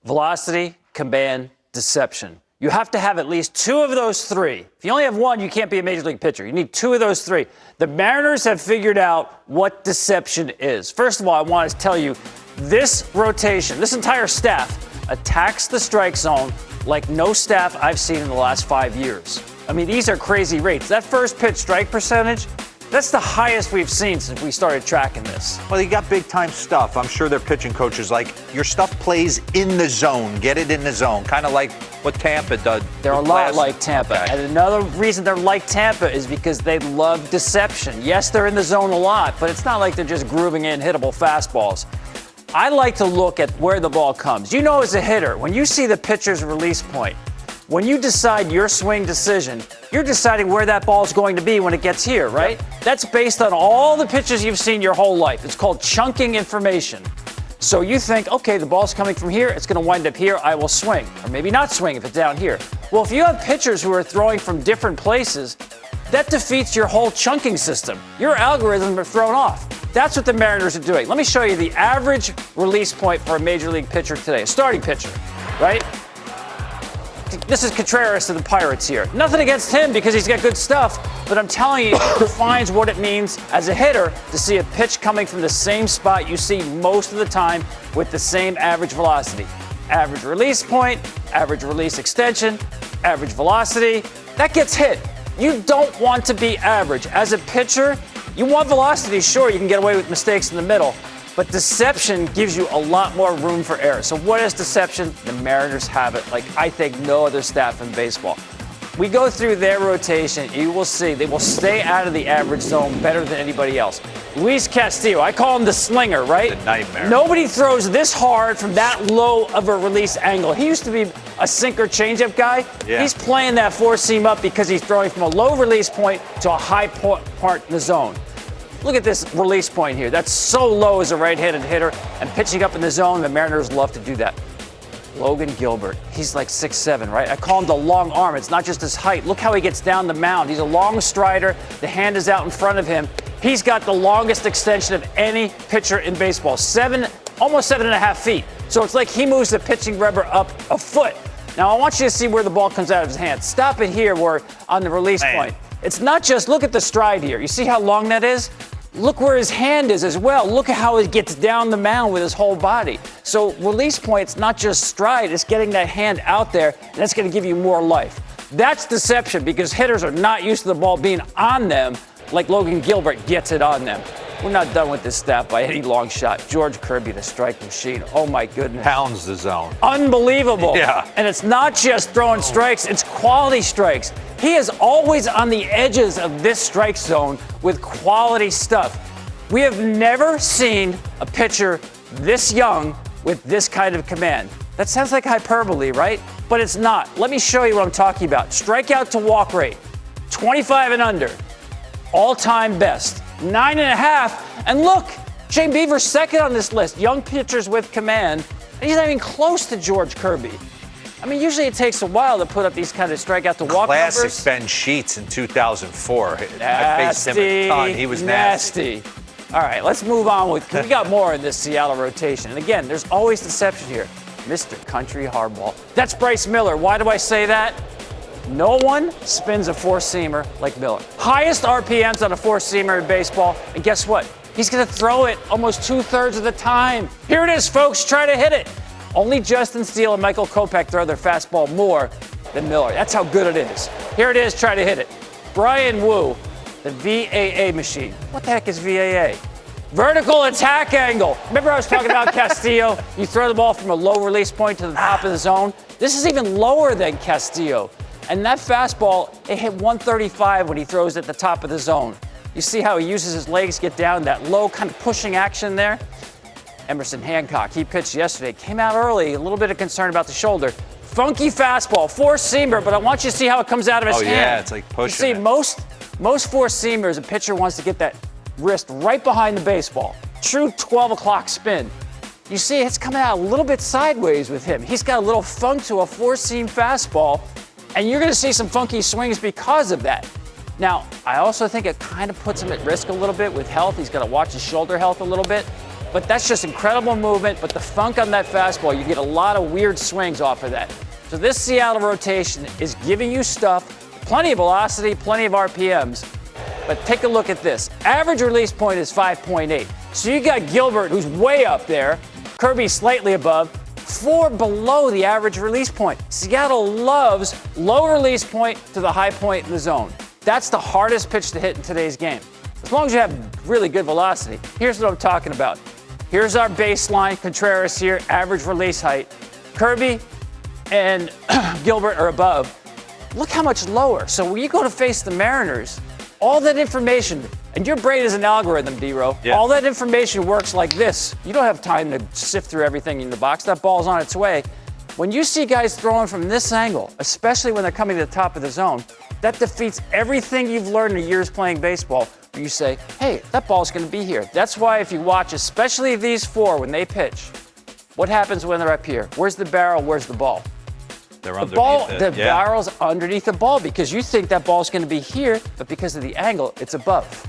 velocity, command, deception. You have to have at least two of those three. If you only have one, you can't be a major league pitcher. You need two of those three. The Mariners have figured out what deception is. First of all, I want to tell you, this rotation, this entire staff attacks the strike zone like no staff I've seen in the last 5 years. I mean, these are crazy rates. That first pitch strike percentage, that's the highest we've seen since we started tracking this. Well, you got big-time stuff. I'm sure their pitching coaches like, your stuff plays in the zone. Get it in the zone. Kind of like what Tampa does. They're a lot like Tampa. Okay. And another reason they're like Tampa is because they love deception. Yes, they're in the zone a lot, but it's not like they're just grooving in hittable fastballs. I like to look at where the ball comes. You know, as a hitter, when you see the pitcher's release point, when you decide your swing decision, you're deciding where that ball is going to be when it gets here, right? Yep. That's based on all the pitches you've seen your whole life. It's called chunking information. So you think, okay, the ball's coming from here, it's going to wind up here, I will swing. Or maybe not swing if it's down here. Well, if you have pitchers who are throwing from different places, that defeats your whole chunking system. Your algorithms are thrown off. That's what the Mariners are doing. Let me show you the average release point for a major league pitcher today, a starting pitcher, right? This is Contreras to the Pirates here. Nothing against him because he's got good stuff, but I'm telling you, it defines what it means as a hitter to see a pitch coming from the same spot you see most of the time with the same average velocity. Average release point, average release extension, average velocity, that gets hit. You don't want to be average. As a pitcher, you want velocity, sure, you can get away with mistakes in the middle, but deception gives you a lot more room for error. So what is deception? The Mariners have it like I think no other staff in baseball. We go through their rotation, you will see they will stay out of the average zone better than anybody else. Luis Castillo, I call him the slinger, right? The nightmare. Nobody throws this hard from that low of a release angle. He used to be a sinker changeup guy. Yeah. He's playing that four seam up because he's throwing from a low release point to a high part in the zone. Look at this release point here. That's so low as a right-handed hitter, and pitching up in the zone, the Mariners love to do that. Logan Gilbert, he's like 6'7", right? I call him the long arm. It's not just his height. Look how he gets down the mound. He's a long strider. The hand is out in front of him. He's got the longest extension of any pitcher in baseball, almost 7.5 feet. So it's like he moves the pitching rubber up a foot. Now I want you to see where the ball comes out of his hand. Stop it here where on the release point. It's not just, look at the stride here. You see how long that is? Look where his hand is as well. Look at how it gets down the mound with his whole body. So release point's not just stride, it's getting that hand out there, and that's going to give you more life. That's deception because hitters are not used to the ball being on them like Logan Gilbert gets it on them. We're not done with this stat by any long shot. George Kirby, the strike machine. Oh, my goodness. Pounds the zone. Unbelievable. Yeah. And it's not just throwing strikes, it's quality strikes. He is always on the edges of this strike zone with quality stuff. We have never seen a pitcher this young with this kind of command. That sounds like hyperbole, right? But it's not. Let me show you what I'm talking about. Strikeout to walk rate, 25 and under. All-time best. 9.5. And look, Shane Bieber's second on this list. Young pitchers with command. And he's not even close to George Kirby. I mean, usually it takes a while to put up these kind of strikeout to walk numbers. Classic Ben Sheets in 2004. I faced him a ton. He was nasty. All right, let's move on. We got more in this Seattle rotation. And again, there's always deception here. Mr. Country Hardball. That's Bryce Miller. Why do I say that? No one spins a four-seamer like Miller. Highest RPMs on a four-seamer in baseball, and guess what? He's going to throw it almost 2/3 of the time. Here it is, folks. Try to hit it. Only Justin Steele and Michael Kopech throw their fastball more than Miller. That's how good it is. Here it is. Try to hit it. Brian Wu, the VAA machine. What the heck is VAA? Vertical attack angle. Remember I was talking about Castillo? You throw the ball from a low release point to the top of the zone. This is even lower than Castillo. And that fastball, it hit 135 when he throws at the top of the zone. You see how he uses his legs to get down, that low kind of pushing action there? Emerson Hancock, he pitched yesterday, came out early, a little bit of concern about the shoulder. Funky fastball, four-seamer, but I want you to see how it comes out of his hand. Oh, yeah, it's like pushing You see, most four-seamers, a pitcher wants to get that wrist right behind the baseball. True 12 o'clock spin. You see, it's coming out a little bit sideways with him. He's got a little funk to a four-seam fastball, and you're going to see some funky swings because of that. Now, I also think it kind of puts him at risk a little bit with health. He's got to watch his shoulder health a little bit. But that's just incredible movement. But the funk on that fastball, you get a lot of weird swings off of that. So this Seattle rotation is giving you stuff, plenty of velocity, plenty of RPMs. But take a look at this. Average release point is 5.8. So you got Gilbert, who's way up there. Kirby slightly above. 4 below the average release point. Seattle loves low release point to the high point in the zone. That's the hardest pitch to hit in today's game. As long as you have really good velocity. Here's what I'm talking about. Here's our baseline. Contreras here, average release height. Kirby and Gilbert are above. Look how much lower. So when you go to face the Mariners, all that information, and your brain is an algorithm, D-Row. Yeah. All that information works like this. You don't have time to sift through everything in the box. That ball's on its way. When you see guys throwing from this angle, especially when they're coming to the top of the zone, that defeats everything you've learned in years playing baseball. Where you say, hey, that ball's going to be here. That's why if you watch, especially these 4 when they pitch, what happens when they're up here? Where's the barrel? Where's the ball? They're The underneath ball, it. the Yeah. barrel's underneath the ball because you think that ball's going to be here, but because of the angle, it's above.